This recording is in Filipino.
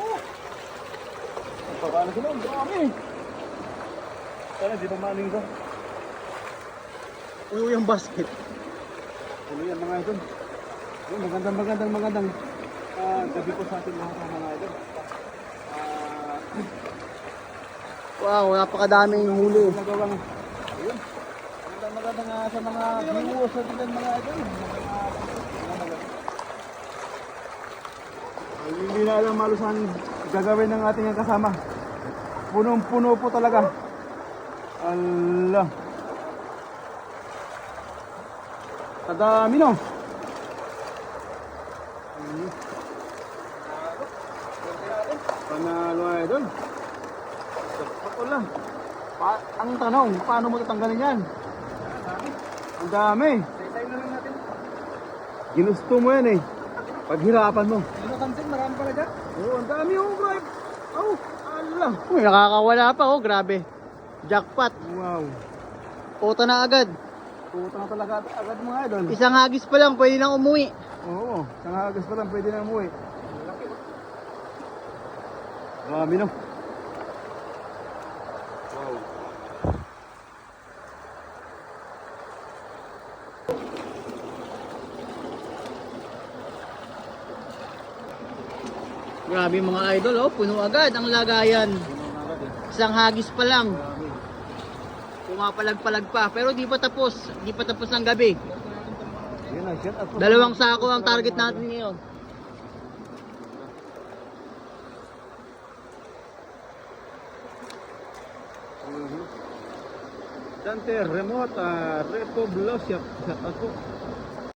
Oh. Pagkakala sila, ang dami. Sana di ba maling ko? Uy, yung basket. Ano yan mga idol? Magandang gabi po sa ating mga idol. Wow, napakadaming huli. Nagawang, ayun. Magandang sa mga viewers sa ating mga idol. Hindi na alam malusan gagawin ng ating kasama. Punong-puno po talaga. Allah. Kadami no. Panalo idol. Wala. Ang tanong, paano mo tatanggalin yan? Ang dami. Ginusto mo yan eh. Paghirapan mo. Ano kansin, marami pala dyan? Oo, ang dami oh, bro. Oh, Allah. Uy, nakakawala pa oh, grabe. Jackpot. Wow. Puta na agad. Puta na talaga agad mga idol. Isang hagis pa lang, pwede nang umuwi. Oo, isang hagas pa lang pwede na umuwi. Marami no. Wow. Grabe mga idol, oh, puno agad ang lagayan. Isang hagis pa lang. Pumapalag-palag pa, pero di pa tapos. Di pa tapos ang gabi. Yan na, shut up. 2 sako ang target natin ngayon. Dante remote, Repo Blosyak. Ako.